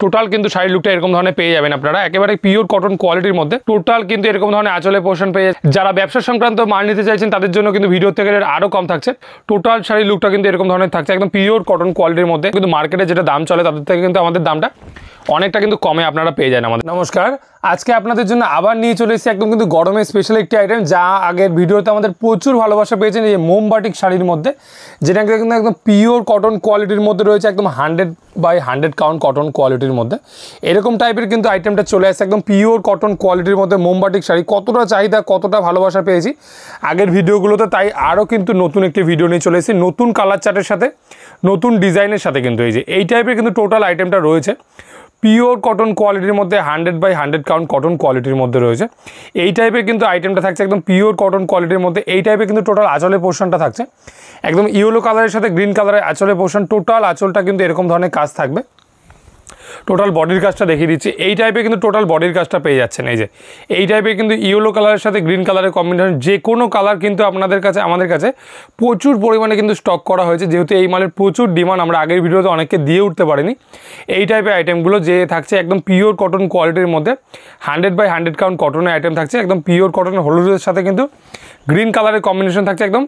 Total কিন্তু শাড়ির লুকটা এরকম ধরনের পেয়ে যাবেন আপনারা, একেবারে পিওর কটন কোয়ালিটির মধ্যে। টোটাল কিন্তু এরকম ধরনের আঁচলের পোর্শন পেয়ে যারা ব্যবসা সংক্রান্ত মাল নিতে চাইছেন তাদের জন্য কিন্তু ভিডিও থেকে আরও কম থাকছে। টোটাল শাড়ির লুকটা কিন্তু এরকম ধরনের থাকছে, একদম পিওর কটন কোয়ালিটির মধ্যে। কিন্তু মার্কেটে যেটা দাম চলে তাদের থেকে কিন্তু আমাদের দামটা অনেকটা কিন্তু কমে আপনারা পেয়ে যান আমাদের। নমস্কার, আজকে আপনাদের জন্য আবার নিয়ে চলে এসেছি একদম কিন্তু গরমের স্পেশাল একটি আইটেম, যা আগের ভিডিওতে আমাদের প্রচুর ভালোবাসা পেয়েছেন। এই মোমবাটিক শাড়ির মধ্যে, যেটা কিন্তু একদম পিওর কটন কোয়ালিটির মধ্যে রয়েছে, একদম 100/100 কাউন্ট কটন কোয়ালিটির মধ্যে এরকম টাইপের কিন্তু আইটেমটা চলে আসছে, একদম পিওর কটন কোয়ালিটির মধ্যে মোমবাটিক শাড়ি। কতটা চাহিদা, কতটা ভালোবাসা পেয়েছি আগের ভিডিওগুলোতে, তাই আরও কিন্তু নতুন একটি ভিডিও নিয়ে চলে এসেছি, নতুন কালার চার্টের সাথে, নতুন ডিজাইনের সাথে। কিন্তু এই টাইপের কিন্তু টোটাল আইটেমটা রয়েছে পিওর কটন কোয়ালিটির মধ্যে, 100/100 কাউন্ট কটন কোয়ালিটির মধ্যে রয়েছে। এই টাইপের কিন্তু আইটেমটা থাকছে একদম পিওর কটন কোয়ালিটির মধ্যে। এই টাইপের কিন্তু টোটাল আঁচলের পোর্শনটা থাকছে একদম ইয়েলো কালারের সাথে গ্রিন কালারের আঁচলের পোর্শন। টোটাল আঁচলটা কিন্তু এরকম ধরনের কাজ থাকবে। টোটাল বডির কাজটা দেখিয়ে দিচ্ছি। এই টাইপের কিন্তু টোটাল বডির কাজটা পেয়ে যাচ্ছেন। এই টাইপের কিন্তু ইয়েলো কালারের সাথে গ্রিন কালারের কম্বিনেশন, যে কোনো কালার কিন্তু আমাদের কাছে প্রচুর পরিমাণে কিন্তু স্টক করা হয়েছে, যেহেতু এই মালের প্রচুর ডিমান্ড। আমরা আগের ভিডিওতে অনেককে দিয়ে উঠতে পারিনি। এই টাইপের আইটেমগুলো যে থাকছে একদম পিওর কটন কোয়ালিটির মধ্যে, 100/100 কাউন্ট কটনের আইটেম থাকছে, একদম পিওর কটনের হলুদের সাথে কিন্তু গ্রিন কালারের কম্বিনেশন থাকছে, একদম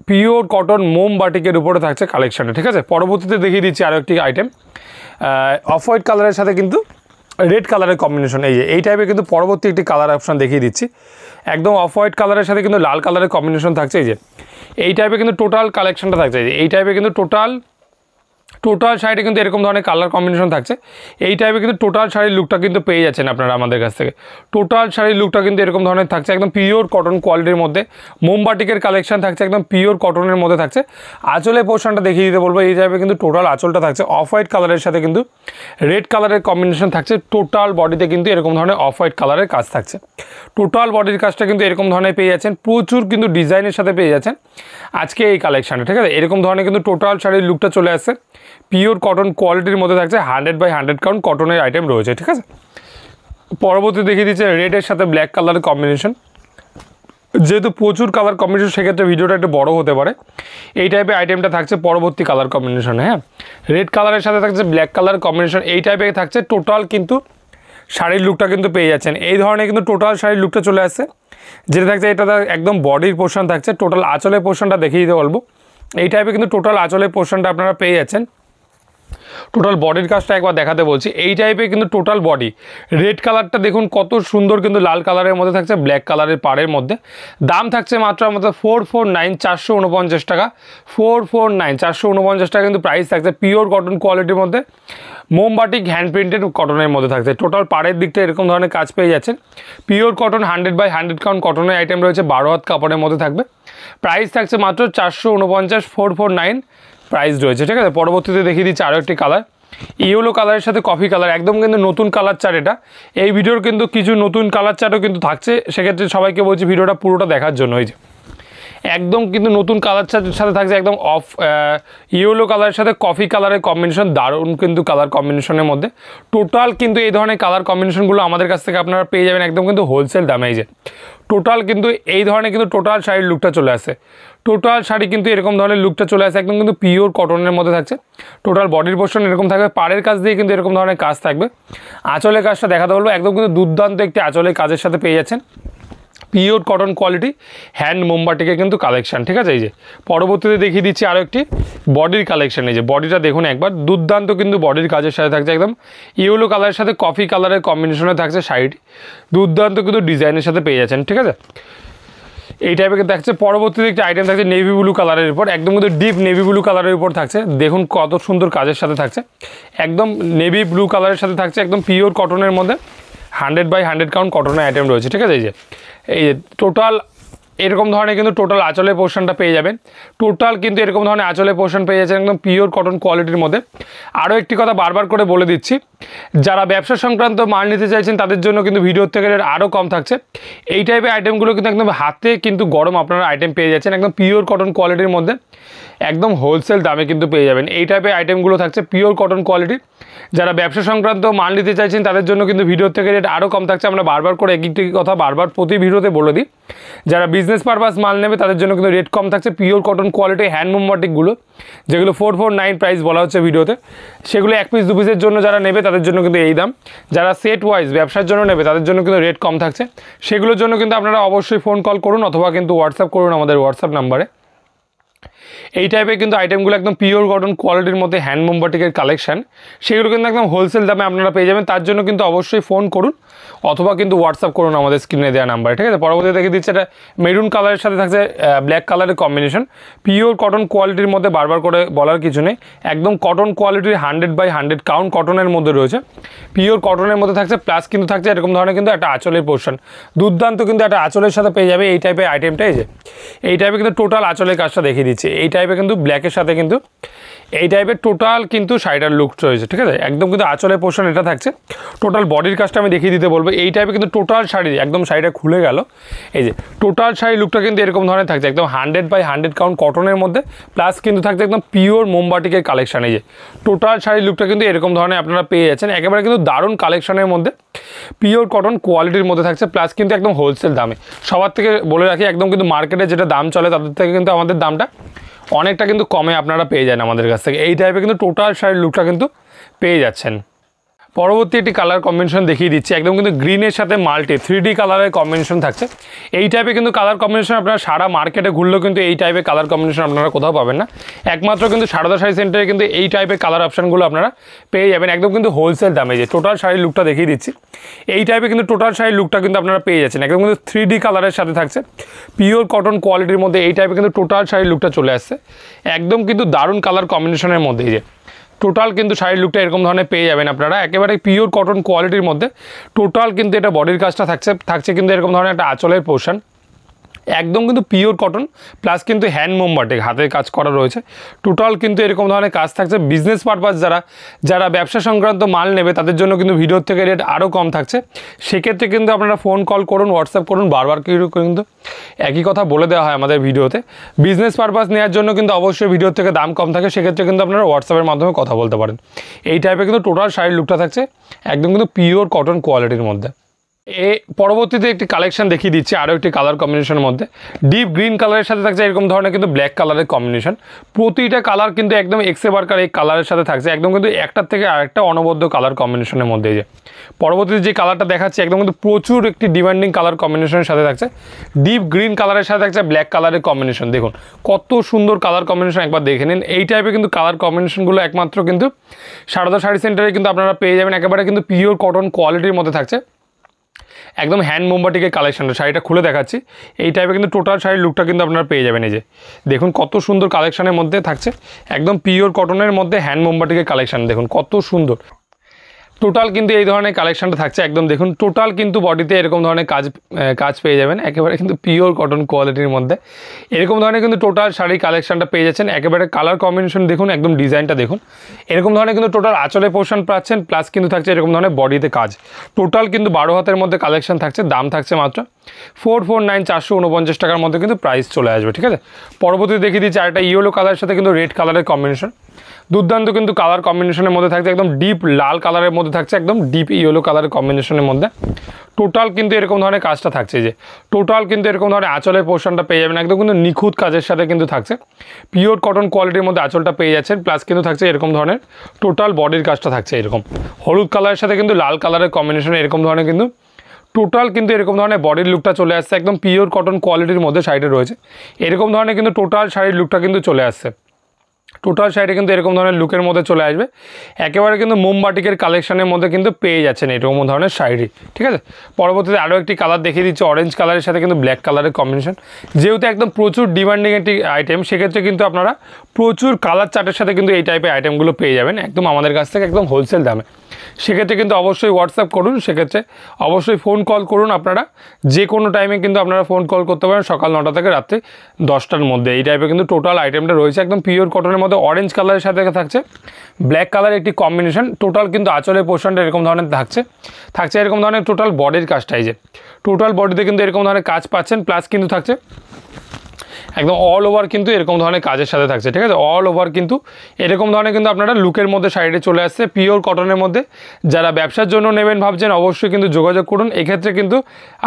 পিওর কটন মোমবাটিকের উপরে থাকছে কালেকশানে। ঠিক আছে, পরবর্তীতে দেখিয়ে দিচ্ছি আরও একটি আইটেম অফ হোয়াইট কালারের সাথে কিন্তু রেড কালারের কম্বিনেশন। এই টাইপের কিন্তু পরবর্তী একটি কালার অপশান দেখিয়ে দিচ্ছি, একদম অফ হোয়াইট কালারের সাথে কিন্তু লাল কালারের কম্বিনেশন থাকছে। এই টাইপের কিন্তু টোটাল কালেকশনটা থাকছে। এই টাইপের কিন্তু টোটাল শাড়িটা কিন্তু এরকম ধরনের কালার কম্বিনেশন থাকছে। এই টাইপের কিন্তু টোটাল শাড়ির লুকটা কিন্তু পেয়ে যাচ্ছেন আপনারা আমাদের কাছ থেকে। টোটাল শাড়ির লুকটা কিন্তু এরকম ধরনের থাকছে, একদম পিওর কটন কোয়ালিটির মধ্যে মোমবাটিকের কালেকশন থাকছে, একদম পিওর কটনের মধ্যে থাকছে। আঁচলের পোর্শনটা দেখিয়ে দিতে বলবো। এই টাইপের কিন্তু টোটাল আঁচলটা থাকছে অফ হোয়াইট কালারের সাথে কিন্তু রেড কালারের কম্বিনেশন থাকছে। টোটাল বডিতে কিন্তু এরকম ধরনের অফ হোয়াইট কালারের কাজ থাকছে। টোটাল বডির কাজটা কিন্তু এরকম ধরনের পেয়ে যাচ্ছেন, প্রচুর কিন্তু ডিজাইনের সাথে পেয়ে যাচ্ছেন আজকে এই কালেকশানে। ঠিক আছে, এরকম ধরনের কিন্তু টোটাল শাড়ির লুকটা চলে আসছে, পিওর কটন কোয়ালিটির মধ্যে থাকছে, 100/100 কাউন্ট কটনের আইটেম রয়েছে। ঠিক আছে, পরবর্তী দেখিয়ে দিচ্ছে রেডের সাথে ব্ল্যাক কালারের কম্বিনেশন। যেহেতু প্রচুর কালার কম্বিনেশন, সেক্ষেত্রে ভিডিওটা একটু বড় হতে পারে। এই টাইপের আইটেমটা থাকছে পরবর্তী কালার কম্বিনেশন। হ্যাঁ, রেড কালারের সাথে থাকছে ব্ল্যাক কালার কম্বিনেশন। এই টাইপের থাকছে টোটাল কিন্তু শাড়ির লুকটা কিন্তু পেয়ে যাচ্ছেন। এই ধরনের কিন্তু টোটাল শাড়ির লুকটা চলে আসছে, যেটা থাকছে এটা একদম বডির পোর্শন থাকছে। টোটাল আঁচলের পোর্শনটা দেখিয়ে দিতে বলবো। এই টাইপের কিন্তু টোটাল আঁচলের পোর্শনটা আপনারা পেয়ে যাচ্ছেন। টোটাল বডির কাজটা একবার দেখাতে বলছি। এই টাইপের কিন্তু টোটাল বডি, রেড কালারটা দেখুন কত সুন্দর, কিন্তু লাল কালারের মধ্যে থাকছে, ব্ল্যাক কালারের পাড়ের মধ্যে। দাম থাকছে মাত্র 449, 449 টাকা। 449, 449 টাকা কিন্তু প্রাইস থাকছে। পিওর কটন কোয়ালিটির মধ্যে মোমবাটিক হ্যান্ড প্রিন্টেড কটনের মধ্যে থাকছে। টোটাল পাড়ের দিকটা এরকম ধরনের কাজ পেয়ে যাচ্ছেন। পিওর কটন 100/100 কাউন্ট কটনের আইটেম রয়েছে, 12 হাত কাপড়ের মধ্যে থাকবে। প্রাইস থাকছে মাত্র 449, 449 প্রাইস রয়েছে। ঠিক আছে, পরবর্তীতে দেখিয়ে দিচ্ছি আরও একটি কালার, ইয়েলো কালারের সাথে কফি কালার, একদম কিন্তু নতুন কালার চার্ট এটা। এই ভিডিওর কিন্তু কিছু নতুন কালার চার্টও কিন্তু থাকছে, সেক্ষেত্রে সবাইকে বলছি ভিডিওটা পুরোটা দেখার জন্য। একদম কিন্তু নতুন কালার চার্টের সাথে থাকছে একদম ইয়েলো কালারের সাথে কফি কালারের কম্বিনেশন, দারুণ কিন্তু কালার কম্বিনেশনের মধ্যে। টোটাল কিন্তু এই ধরনের কালার কম্বিনেশনগুলো আমাদের কাছ থেকে আপনারা পেয়ে যাবেন একদম কিন্তু হোলসেল দামে। টোটাল কিন্তু এই ধরনের কিন্তু টোটাল শাড়ির লুকটা চলে আসে। টোটাল শাড়ি কিন্তু এরকম ধরনের লুকটা চলে আসে, একদম কিন্তু পিওর কটনের মধ্যে থাকছে। টোটাল বডির পোর্শন এরকম থাকবে, পাড়ের কাজ দিয়ে কিন্তু এরকম ধরনের কাজ থাকবে। আঁচলের কাজটা দেখাতে বলবো, একদম কিন্তু দুর্দান্ত একটি আঁচলের কাজের সাথে পেয়ে যাচ্ছেন পিওর কটন কোয়ালিটি হ্যান্ড মোমবাটিকের কিন্তু কালেকশন। ঠিক আছে, পরবর্তীতে দেখিয়ে দিচ্ছি আরও একটি বডির কালেকশন। বডিটা দেখুন একবার, দুর্দান্ত কিন্তু বডির কাজের সাথে থাকছে, একদম ইয়েলো কালারের সাথে কফি কালারের কম্বিনেশনে থাকছে শাড়িটি, দুর্দান্ত কিন্তু ডিজাইনের সাথে পেয়ে যাচ্ছেন। ঠিক আছে, এই টাইপের থাকছে। পরবর্তীতে একটি আইটেম থাকছে নেভি ব্লু কালারের উপর, একদম কিন্তু ডিপ নেভি ব্লু কালারের উপর থাকছে। দেখুন কত সুন্দর কাজের সাথে থাকছে, একদম নেভি ব্লু কালারের সাথে থাকছে, একদম পিওর কটনের মধ্যে 100/100 কাউন্ট কটনের আইটেম রয়েছে। ঠিক আছে, এই যে টোটাল এরকম ধরনের কিন্তু টোটাল আঁচলের পোর্শনটা পেয়ে যাবেন। টোটাল কিন্তু এরকম ধরনের আঁচলের পোর্শন পেয়ে যাচ্ছেন একদম পিওর কটন কোয়ালিটির মধ্যে। আরও একটি কথা বারবার করে বলে দিচ্ছি, যারা ব্যবসা সংক্রান্ত মাল নিতে চাইছেন তাদের জন্য কিন্তু ভিডিওর থেকে আরও কম থাকছে। এই টাইপের আইটেমগুলো কিন্তু একদম হাতে কিন্তু গরম আপনারা আইটেম পেয়ে যাচ্ছেন, একদম পিওর কটন কোয়ালিটির মধ্যে। একদম হোলসেল দামে কিন্তু পেয়ে যাবেন। এই টাইপের আইটেমগুলো থাকছে পিওর কটন কোয়ালিটি। যারা ব্যবসা সংক্রান্ত মাল নিতে চাইছেন তাদের জন্য কিন্তু ভিডিওর থেকে রেট আরও কম থাকছে। আমরা বারবার করে একটি কথা বারবার প্রতি ভিডিওতে বলে দিই, যারা বিজনেস পারপাস মাল নেবে তাদের জন্য কিন্তু রেট কম থাকছে। পিওর কটন কোয়ালিটি হ্যান্ডলুম বাটিকগুলো যেগুলো 449 প্রাইস বলা হচ্ছে ভিডিওতে, সেগুলো 1 পিস 2 পিসের জন্য যারা নেবে তাদের জন্য কিন্তু এই দাম। যারা সেট ওয়াইজ ব্যবসার জন্য নেবে তাদের জন্য কিন্তু রেট কম থাকছে। সেগুলোর জন্য কিন্তু আপনারা অবশ্যই ফোন কল করুন অথবা কিন্তু হোয়াটসঅ্যাপ করুন আমাদের হোয়াটসঅ্যাপ নাম্বারে। এই টাইপের কিন্তু আইটেমগুলো একদম পিওর কটন কোয়ালিটির মধ্যে হ্যান্ডলুম বাটিকের কালেকশন, সেগুলো কিন্তু একদম হোলসেল দামে আপনারা পেয়ে যাবেন। তার জন্য কিন্তু অবশ্যই ফোন করুন অথবা কিন্তু হোয়াটসঅ্যাপ করুন আমাদের স্ক্রিনে দেওয়া নাম্বারে, ঠিক আছে। পরবর্তীতে দেখে দিচ্ছে এটা মেরুন কালারের সাথে থাকছে ব্ল্যাক কালারের কম্বিনেশন। পিওর কটন কোয়ালিটির মধ্যে বারবার করে বলার কিছু নেই, একদম কটন কোয়ালিটির 100/100 কাউন্ট কটনের মধ্যে রয়েছে। পিওর কটনের মধ্যে থাকছে, প্লাস কিন্তু থাকছে এরকম ধরনের কিন্তু একটা আঁচলের পোর্শন। দুর্দান্ত কিন্তু একটা আঁচলের সাথে পেয়ে যাবে এই টাইপের আইটেমটা। এই যে এই টাইপে কিন্তু টোটাল আঁচলের কাজটা দেখিয়ে দিচ্ছে। এই টাইপে কিন্তু ব্ল্যাকের সাথে কিন্তু এই টাইপের টোটাল কিন্তু শাড়িটার লুক রয়েছে, ঠিক আছে। একদম কিন্তু আঁচলের পোর্শন এটা থাকছে। টোটাল বডির কাজটা আমি দেখিয়ে দিতে বলবো। এই টাইপে কিন্তু টোটাল শাড়ি একদম শাড়িটা খুলে গেল। এই যে টোটাল শাড়ি লুকটা কিন্তু এরকম ধরনের থাকছে, একদম 100/100 কাউন্ট কটনের মধ্যে, প্লাস কিন্তু থাকছে একদম পিওর মোমবাটিকের কালেকশন। এই যে টোটাল শাড়ি লুকটা কিন্তু এরকম ধরনের আপনারা পেয়ে যাচ্ছেন। একেবারে কিন্তু দারুণ কালেকশনের মধ্যে পিওর কটন কোয়ালিটির মধ্যে থাকছে, প্লাস কিন্তু একদম হোলসেল দামে। সবার থেকে বলে রাখি, একদম কিন্তু মার্কেটে যেটা দাম চলে তাদের থেকে কিন্তু আমাদের দামটা অনেকটা কিন্তু কমে আপনারা পেয়ে যান আমাদের কাছ থেকে। এই টাইপে কিন্তু টোটাল শাড়ির লুকটা কিন্তু পেয়ে যাচ্ছেন। পরবর্তী একটি কালার কম্বিনেশন দেখিয়ে দিচ্ছি, একদম কিন্তু গ্রিনের সাথে মাল্টি 3D কালারের কম্বিনেশন থাকছে। এই টাইপের কিন্তু কালার কম্বিনেশন আপনারা সারা মার্কেটে ঘুরলেও কিন্তু এই টাইপের কালার কম্বিনেশন আপনারা কোথাও পাবেন না। একমাত্র কিন্তু সারদা শাড়ি সেন্টারে কিন্তু এই টাইপের কালার অপশানগুলো আপনারা পেয়ে যাবেন একদম কিন্তু হোলসেল দামে। যে টোটাল শাড়ির লুকটা দেখিয়ে দিচ্ছি, এই টাইপের কিন্তু টোটাল শাড়ির লুকটা কিন্তু আপনারা পেয়ে যাচ্ছেন একদম কিন্তু 3D কালারের সাথে থাকছে। পিওর কটন কোয়ালিটির মধ্যে এই টাইপের কিন্তু টোটাল শাড়ির লুকটা চলে আসছে একদম কিন্তু দারুণ কালার কম্বিনেশনের মধ্যে। যে টোটাল কিন্তু শাড়ির লুকটা এরকম ধরনের পেয়ে যাবেন আপনারা একেবারে পিওর কটন কোয়ালিটির মধ্যে। টোটাল কিন্তু এটা বডির কাজটা থাকছে কিন্তু এরকম ধরনের একটা আঁচলের পোর্শন, একদম কিন্তু পিওর কটন, প্লাস কিন্তু হ্যান্ড মোমবাটিক হাতের কাজ করা রয়েছে। টোটাল কিন্তু এরকম ধরনের কাজ থাকছে। বিজনেস পারপাস যারা ব্যবসা সংক্রান্ত মাল নেবে তাদের জন্য কিন্তু ভিডিওর থেকে রেট আরও কম থাকছে। সেক্ষেত্রে কিন্তু আপনারা ফোন কল করুন, হোয়াটসঅ্যাপ করুন। বারবার কিন্তু একই কথা বলে দেওয়া হয় আমাদের ভিডিওতে। বিজনেস পারপাস নেওয়ার জন্য কিন্তু অবশ্যই ভিডিওর থেকে দাম কম থাকে, সেক্ষেত্রে কিন্তু আপনারা হোয়াটসঅ্যাপের মাধ্যমে কথা বলতে পারেন। এই টাইপের কিন্তু টোটাল শাড়ির লুকটা থাকছে একদম কিন্তু পিওর কটন কোয়ালিটির মধ্যে। পরবর্তীতে একটি কালেকশন দেখিয়ে দিচ্ছি আরও একটি কালার কম্বিনেশনের মধ্যে। ডিপ গ্রিন কালারের সাথে থাকছে এরকম ধরনের কিন্তু ব্ল্যাক কালারের কম্বিনেশন। প্রতিটা কালার কিন্তু একদম এক্সেবারকার এই কালারের সাথে থাকছে একদম কিন্তু একটার থেকে আরেকটা অনবদ্য কালার কম্বিনেশনের মধ্যে। যে পরবর্তীতে যে কালারটা দেখাচ্ছি একদম কিন্তু প্রচুর একটি ডিমান্ডিং কালার কম্বিনেশনের সাথে থাকছে। ডিপ গ্রিন কালারের সাথে থাকছে ব্ল্যাক কালারের কম্বিনেশন। দেখুন কত সুন্দর কালার কম্বিনেশন, একবার দেখে নিন। এই টাইপের কিন্তু কালার কম্বিনেশনগুলো একমাত্র কিন্তু সারদা শাড়ি সেন্টারে কিন্তু আপনারা পেয়ে যাবেন। একেবারে কিন্তু পিওর কটন কোয়ালিটির মধ্যে থাকছে একদম হ্যান্ড মোমবাটিকের কালেকশনটা। শাড়িটা খুলে দেখাচ্ছি, এই টাইপের কিন্তু টোটাল শাড়ির লুকটা কিন্তু আপনারা পেয়ে যাবেন। এই যে দেখুন কত সুন্দর কালেকশনের মধ্যে থাকছে একদম পিওর কটনের মধ্যে হ্যান্ড মোমবাটিকের কালেকশন। দেখুন কত সুন্দর টোটাল কিন্তু এই ধরনের কালেকশনটা থাকছে। একদম দেখুন টোটাল কিন্তু বডিতে এরকম ধরনের কাজ পেয়ে যাবেন একেবারে কিন্তু পিওর কটন কোয়ালিটির মধ্যে। এরকম ধরনের কিন্তু টোটাল শাড়ি কালেকশনটা পেয়ে যাচ্ছেন। একেবারে কালার কম্বিনেশন দেখুন, একদম ডিজাইনটা দেখুন। এরকম ধরনের কিন্তু টোটাল আঁচলের পোর্শন পাচ্ছেন, প্লাস কিন্তু থাকছে এরকম ধরনের বডিতে কাজ। টোটাল কিন্তু 12 হাতের মধ্যে কালেকশন থাকছে। দাম থাকছে মাত্র 449 449 টাকার মধ্যে কিন্তু প্রাইস চলে আসবে, ঠিক আছে। পরবর্তীতে দেখিয়ে দিচ্ছি আরেকটা ইয়েলো কালারের সাথে কিন্তু রেড কালারের কম্বিনেশন। দুর্দান্ত কিন্তু কালার কম্বিনেশনের মধ্যে থাকছে একদম ডিপ লাল কালারের মধ্যে থাকছে একদম ডিপ ইয়েলো কালারের কম্বিনেশনের মধ্যে। টোটাল কিন্তু এরকম ধরনের কাজটা থাকছে। যে টোটাল কিন্তু এরকম ধরনের আঁচলের পোর্শনটা পেয়ে যাবেন একদম কিন্তু নিখুঁত কাজের সাথে কিন্তু থাকছে। পিওর কটন কোয়ালিটির মধ্যে আঁচলটা পেয়ে যাচ্ছেন, প্লাস কিন্তু থাকছে এরকম ধরনের টোটাল বডির কাজটা থাকছে এরকম হলুদ কালারের সাথে কিন্তু লাল কালারের কম্বিনেশন। এরকম ধরনের কিন্তু টোটাল কিন্তু এরকম ধরনের বডির লুকটা চলে আসছে একদম পিওর কটন কোয়ালিটির মধ্যে শাড়িটা রয়েছে। এরকম ধরনের কিন্তু টোটাল শাড়ির লুকটা কিন্তু চলে আসছে। টোটাল শাড়িটা কিন্তু এরকম ধরনের লুকের মধ্যে চলে আসবে। একেবারে কিন্তু মোমবাটিকের কালেকশনের মধ্যে কিন্তু পেয়ে যাচ্ছেন এরকম ধরনের শাড়ি, ঠিক আছে। পরবর্তীতে আরও একটি কালার দেখিয়ে দিচ্ছে অরেঞ্জ কালারের সাথে কিন্তু ব্ল্যাক কালারের কম্বিনেশন। যেহেতু একদম প্রচুর ডিমান্ডিং একটি আইটেম, সেক্ষেত্রে কিন্তু আপনারা প্রচুর কালার চার্টের সাথে কিন্তু এই টাইপের আইটেমগুলো পেয়ে যাবেন একদম আমাদের কাছ থেকে একদম হোলসেল দামে। সেক্ষেত্রে কিন্তু অবশ্যই হোয়াটসঅ্যাপ করুন, সেক্ষেত্রে অবশ্যই ফোন কল করুন। আপনারা যে কোনো টাইমে কিন্তু আপনারা ফোন কল করতে পারেন সকাল 9টা থেকে রাত্রি 10টার মধ্যে। এই টাইপের কিন্তু টোটাল আইটেমটা রয়েছে একদম পিওর কটনের মধ্যে। অরেঞ্জ কালারের সাথে থাকছে ব্ল্যাক কালারের একটি কম্বিনেশন। টোটাল কিন্তু আঁচলের পোর্শনটা এরকম ধরনের থাকছে এরকম ধরনের টোটাল বডির কাজটাই। যে টোটাল বডিতে কিন্তু এরকম ধরনের কাজ পাচ্ছেন, প্লাস কিন্তু থাকছে একদম অল ওভার কিন্তু এরকম ধরনের কাজের সাথে থাকছে, ঠিক আছে। অল ওভার কিন্তু এরকম ধরনের কিন্তু আপনারা লুকের মধ্যে সাইডে চলে আসছে পিওর কটনের মধ্যে। যারা ব্যবসার জন্য নেবেন ভাবছেন অবশ্যই কিন্তু যোগাযোগ করুন। এক্ষেত্রে কিন্তু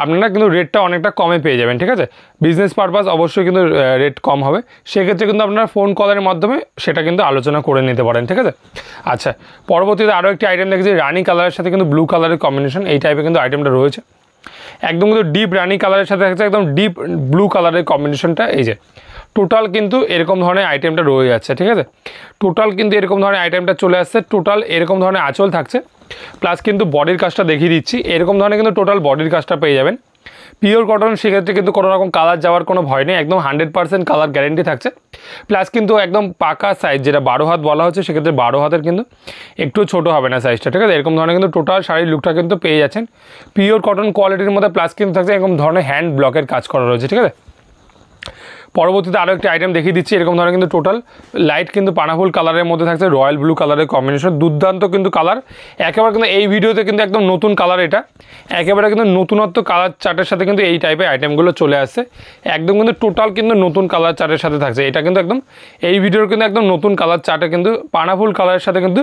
আপনারা কিন্তু রেটটা অনেকটা কমে পেয়ে যাবেন, ঠিক আছে। বিজনেস পারপাস অবশ্যই কিন্তু রেট কম হবে, সেক্ষেত্রে কিন্তু আপনারা ফোন কলের মাধ্যমে সেটা কিন্তু আলোচনা করে নিতে পারেন, ঠিক আছে। আচ্ছা, পরবর্তীতে আরও একটি আইটেম দেখেছি রানি কালারের সাথে কিন্তু ব্লু কালারের কম্বিনেশন, এই টাইপের কিন্তু আইটেমটা রয়েছে। একদম কিন্তু ডিপ রানি কালারের সাথে থাকছে একদম ডিপ ব্লু কালারের কম্বিনেশনটা। এই যে টোটাল কিন্তু এরকম ধরনের আইটেমটা রয়ে যাচ্ছে, ঠিক আছে। টোটাল কিন্তু এরকম ধরনের আইটেমটা চলে আসছে। টোটাল এরকম ধরনের আঁচল থাকছে, প্লাস কিন্তু বডির কাজটা দেখিয়ে দিচ্ছি। এরকম ধরনের কিন্তু টোটাল বডির কাজটা পেয়ে যাবেন পিওর কটন, সেক্ষেত্রে কিন্তু কোনো রকম কালার যাওয়ার কোনো ভয় নেই, একদম 100% কালার গ্যারেন্টি থাকছে। প্লাস কিন্তু একদম পাকা সাইজ, যেটা 12 হাত বলা হচ্ছে, সেক্ষেত্রে 12 হাতের কিন্তু একটু ছোটো হবে না সাইজটা, ঠিক আছে। এরকম ধরনের কিন্তু টোটাল শাড়ির লুকটা কিন্তু পেয়ে যাচ্ছেন পিওর কটন কোয়ালিটির মধ্যে। প্লাস কিন্তু থাকছে এরকম ধরনের হ্যান্ড ব্লকের কাজ করা রয়েছে, ঠিক আছে। পরবর্তীতে আরও একটি আইটেম দেখিয়ে দিচ্ছি। এরকম ধরনের কিন্তু টোটাল লাইট কিন্তু পানাফুল কালারের মধ্যে থাকছে রয়্যাল ব্লু কালারের কম্বিনেশন, দুর্দান্ত কিন্তু কালার। একেবারে কিন্তু এই ভিডিওতে কিন্তু একদম নতুন কালার, এটা একেবারে কিন্তু নতুনত্ব কালার চার্টের সাথে কিন্তু এই টাইপের আইটেমগুলো চলে আসছে। একদম কিন্তু টোটাল কিন্তু নতুন কালার চার্টের সাথে থাকছে। এটা কিন্তু একদম এই ভিডিওর কিন্তু একদম নতুন কালার চার্টে কিন্তু পানাফুল কালারের সাথে কিন্তু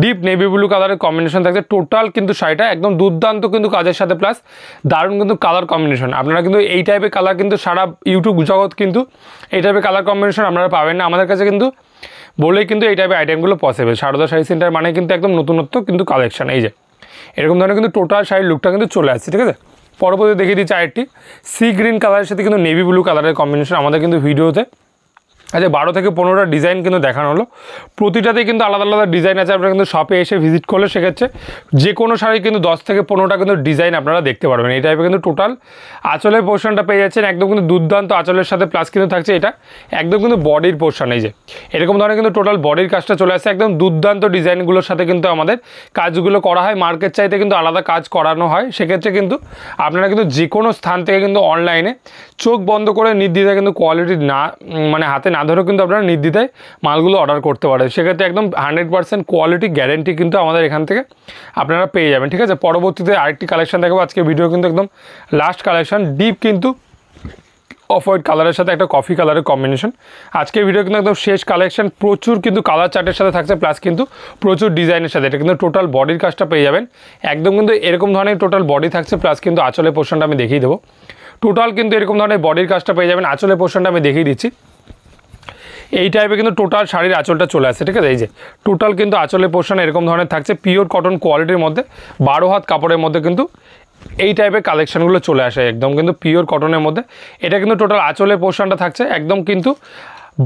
ডিপ নেভি ব্লু কালারের কম্বিনেশন থাকছে। টোটাল কিন্তু শাড়িটা একদম দুর্দান্ত কিন্তু কাজের সাথে, প্লাস দারুণ কিন্তু কালার কম্বিনেশন। আপনারা কিন্তু এই টাইপের কালার কিন্তু সারা ইউটিউব জগৎ কিন্তু এই টাইপের কালার কম্বিনেশন আপনারা পাবেন না আমাদের কাছে, কিন্তু বলেই কিন্তু এই টাইপের আইটেমগুলো পসিবল। সারদা শাড়ি সেন্টার মানে কিন্তু একদম নতুনত্ব কিন্তু কালেকশন। এই যে এরকম ধরনের কিন্তু টোটাল শাড়ির লুকটা কিন্তু চলে আসছে, ঠিক আছে। পরবর্তী দেখিয়ে দিচ্ছি আরেকটি সি গ্রিন কালারের সাথে কিন্তু নেভি ব্লু কালারের কম্বিনেশন আমাদের কিন্তু ভিডিওতে। আচ্ছা, 12 থেকে 15টা ডিজাইন কিন্তু দেখানো হলো, প্রতিটাতেই কিন্তু আলাদা আলাদা ডিজাইন আছে। আপনারা কিন্তু শপে এসে ভিজিট করলে সেক্ষেত্রে যে কোনো শাড়ি কিন্তু 10 থেকে 15টা কিন্তু ডিজাইন আপনারা দেখতে পারবেন। এই টাইপের কিন্তু টোটাল আঁচলের পোর্শনটা পেয়ে যাচ্ছেন একদম কিন্তু দুর্দান্ত আঁচলের সাথে, প্লাস কিন্তু থাকছে এটা একদম কিন্তু বডির পোর্শন। এই যে এরকম ধরনের কিন্তু টোটাল বডির কাজটা চলে আসছে একদম দুর্দান্ত ডিজাইনগুলোর সাথে কিন্তু আমাদের কাজগুলো করা হয়। মার্কেট চাইতে কিন্তু আলাদা কাজ করানো হয়, সেক্ষেত্রে কিন্তু আপনারা কিন্তু যে কোনো স্থান থেকে কিন্তু অনলাইনে চোখ বন্ধ করে নির্দ্বিধায় কিন্তু কোয়ালিটি না মানে হাতে না ধরেও কিন্তু আপনারা নির্দ্বিধায় মালগুলো অর্ডার করতে পারেন। সেক্ষেত্রে একদম 100% কোয়ালিটি গ্যারেন্টি কিন্তু আমাদের এখান থেকে আপনারা পেয়ে যাবেন, ঠিক আছে। পরবর্তীতে আরেকটি কালেকশন দেখাবো। আজকে ভিডিও কিন্তু একদম লাস্ট কালেকশন, ডিপ কিন্তু অফ হোয়াইট কালারের সাথে একটা কফি কালারের কম্বিনেশন। আজকে ভিডিও কিন্তু একদম শেষ কালেকশন, প্রচুর কিন্তু কালার চার্টের সাথে থাকছে, প্লাস কিন্তু প্রচুর ডিজাইনের সাথে। এটা কিন্তু টোটাল বডির কাজটা পেয়ে যাবেন একদম কিন্তু এরকম ধরনের টোটাল বডি থাকছে, প্লাস কিন্তু আঁচলের পোর্শনটা আমি দেখিয়ে দেবো। টোটাল কিন্তু এরকম ধরনের বডির কাজটা পেয়ে যাবেন। আঁচলের পোর্শনটা আমি দেখিয়ে দিচ্ছি। এই টাইপে কিন্তু টোটাল শাড়ির আঁচলটা চলে আসছে, ঠিক আছে। এই যে টোটাল কিন্তু আঁচলের পোর্শন এরকম ধরনের থাকছে পিওর কটন কোয়ালিটির মধ্যে, 12 হাত কাপড়ের মধ্যে কিন্তু এই টাইপের কালেকশনগুলো চলে আসে একদম কিন্তু পিওর কটনের মধ্যে। এটা কিন্তু টোটাল আঁচলের পোর্শনটা থাকছে একদম কিন্তু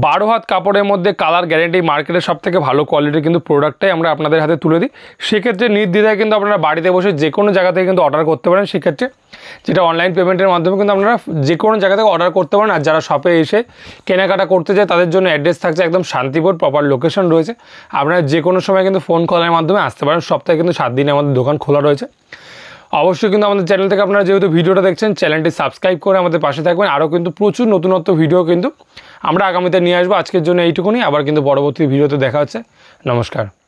12 হাত কাপড়ের মধ্যে, কালার গ্যারেন্টি, মার্কেটের সব থেকে ভালো কোয়ালিটির কিন্তু প্রোডাক্টটাই আমরা আপনাদের হাতে তুলে দিই। সেক্ষেত্রে নির্দ্বিধায় কিন্তু আপনারা বাড়িতে বসে যে কোনো জায়গা থেকে কিন্তু অর্ডার করতে পারেন। সেক্ষেত্রে যেটা অনলাইন পেমেন্টের মাধ্যমে কিন্তু আপনারা যে কোনো জায়গা থেকে অর্ডার করতে পারেন। আর যারা শপে এসে কেনাকাটা করতে যায় তাদের জন্য অ্যাড্রেস থাকছে একদম শান্তিপুর, প্রপার লোকেশন রয়েছে। আপনারা যে কোনো সময় কিন্তু ফোন কলের মাধ্যমে আসতে পারেন। সপ্তাহে কিন্তু 7 দিনে আমাদের দোকান খোলা রয়েছে। অবশ্যই কিন্তু আমাদের চ্যানেল থেকে আপনারা যেহেতু ভিডিওটা দেখছেন, চ্যানেলটি সাবস্ক্রাইব করে আমাদের পাশে থাকবেন। আরও কিন্তু প্রচুর নতুনত্ব ভিডিও কিন্তু আমরা আগামীতে নিয়ে আসবো। আজকের জন্য এইটুকুনি, আবার কিন্তু পরবর্তী ভিডিওতে দেখা হচ্ছে। নমস্কার।